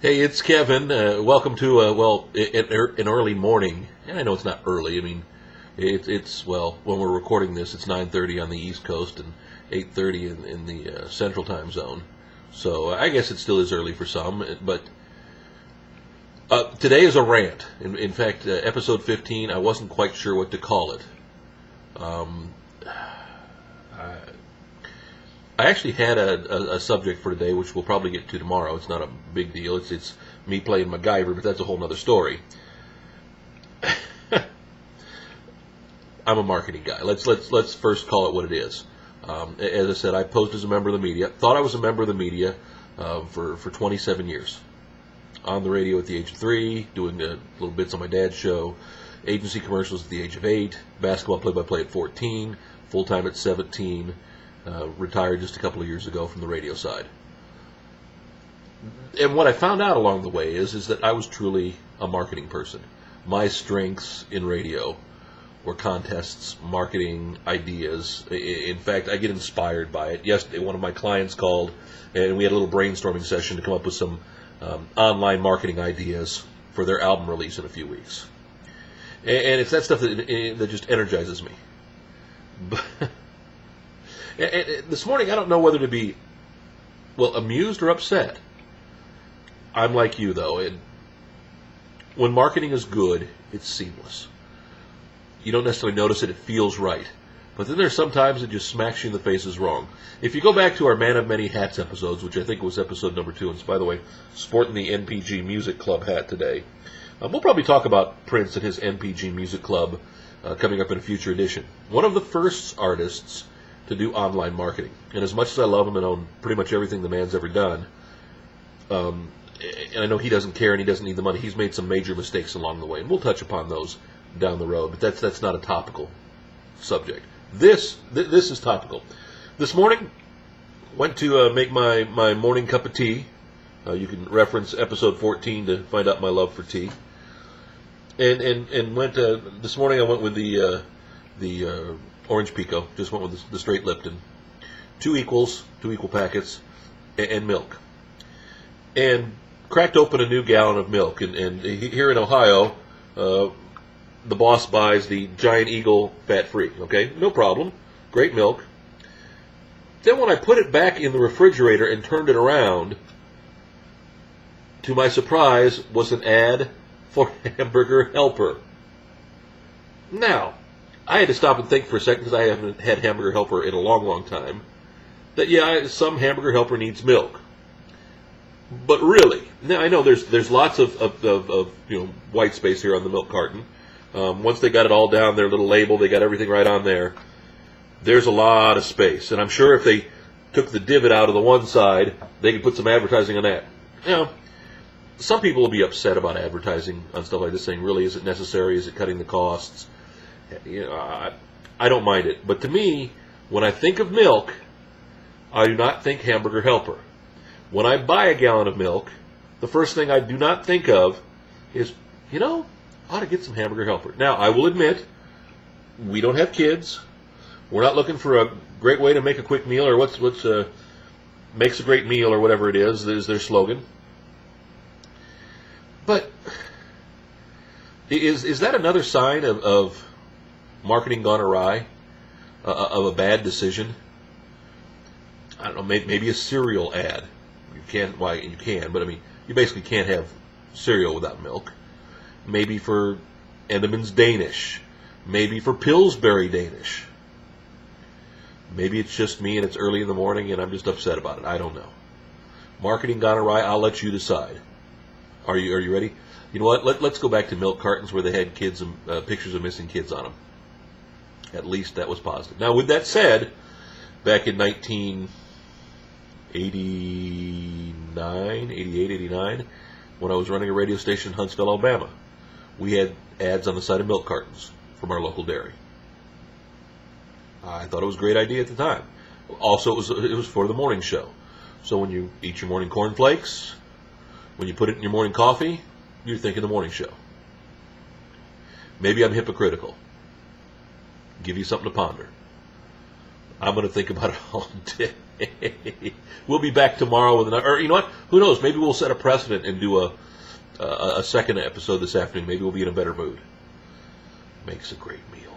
Hey, it's Kevin. Welcome to an early morning. And I know it's not early. I mean, it's when we're recording this, it's 9:30 on the East Coast and 8:30 in the Central Time Zone. So I guess it still is early for some. But today is a rant. In fact, episode 15, I wasn't quite sure what to call it. I actually had a subject for today, which we'll probably get to tomorrow. It's not a big deal. It's me playing MacGyver, but that's a whole other story. I'm a marketing guy. Let's first call it what it is. As I said, I posed as a member of the media. Thought I was a member of the media for 27 years. On the radio at the age of 3, doing little bits on my dad's show, agency commercials at the age of 8, basketball play-by-play at 14, full-time at 17. Retired just a couple of years ago from the radio side. And what I found out along the way is that I was truly a marketing person. My strengths in radio were contests, marketing, ideas. In fact, I get inspired by it. Yesterday, one of my clients called, and we had a little brainstorming session to come up with some online marketing ideas for their album release in a few weeks. And it's that stuff that just energizes me. But this morning, I don't know whether to be, amused or upset. I'm like you, though. When marketing is good, it's seamless. You don't necessarily notice it. It feels right. But then there's sometimes it just smacks you in the face as wrong. If you go back to our Man of Many Hats episodes, which I think was episode number 2, and by the way, sporting the NPG Music Club hat today, we'll probably talk about Prince and his NPG Music Club coming up in a future edition. One of the first artists to do online marketing. And as much as I love him and own pretty much everything the man's ever done, and I know he doesn't care and he doesn't need the money, he's made some major mistakes along the way, and we'll touch upon those down the road, but that's not a topical subject. This is topical. This morning, went to make my morning cup of tea. You can reference episode 14 to find out my love for tea. And went this morning I went with the Orange Pico, just went with the straight Lipton. 2 equal packets, and milk. And cracked open a new gallon of milk. And here in Ohio, the boss buys the Giant Eagle fat-free. Okay, no problem. Great milk. Then when I put it back in the refrigerator and turned it around, to my surprise, was an ad for Hamburger Helper. Now, I had to stop and think for a second, because I haven't had Hamburger Helper in a long, long time, that some Hamburger Helper needs milk. But really, now I know there's lots of white space here on the milk carton. Once they got it all down, their little label, they got everything right on there. There's a lot of space, and I'm sure if they took the divot out of the one side, they could put some advertising on that. Some people will be upset about advertising on stuff like this, saying, really, is it necessary? Is it cutting the costs? I don't mind it. But to me, when I think of milk, I do not think Hamburger Helper. When I buy a gallon of milk, the first thing I do not think of is, I ought to get some Hamburger Helper. Now, I will admit, we don't have kids. We're not looking for a great way to make a quick meal, or what's makes a great meal, or whatever it is their slogan. But is that another sign of marketing gone awry, of a bad decision? I don't know, maybe a cereal ad. You can, but I mean, you basically can't have cereal without milk. Maybe for Entenmann's Danish. Maybe for Pillsbury Danish. Maybe it's just me and it's early in the morning and I'm just upset about it. I don't know. Marketing gone awry, I'll let you decide. Are you ready? You know what? Let's go back to milk cartons where they had kids and pictures of missing kids on them. At least that was positive. Now, with that said, back in 1989, 88, 89, when I was running a radio station in Huntsville, Alabama, we had ads on the side of milk cartons from our local dairy. I thought it was a great idea at the time. Also, it was for the morning show. So when you eat your morning cornflakes, when you put it in your morning coffee, you're thinking the morning show. Maybe I'm hypocritical. Give you something to ponder. I'm going to think about it all day. We'll be back tomorrow with another. Or you know what? Who knows? Maybe we'll set a precedent and do a second episode this afternoon. Maybe we'll be in a better mood. Makes a great meal.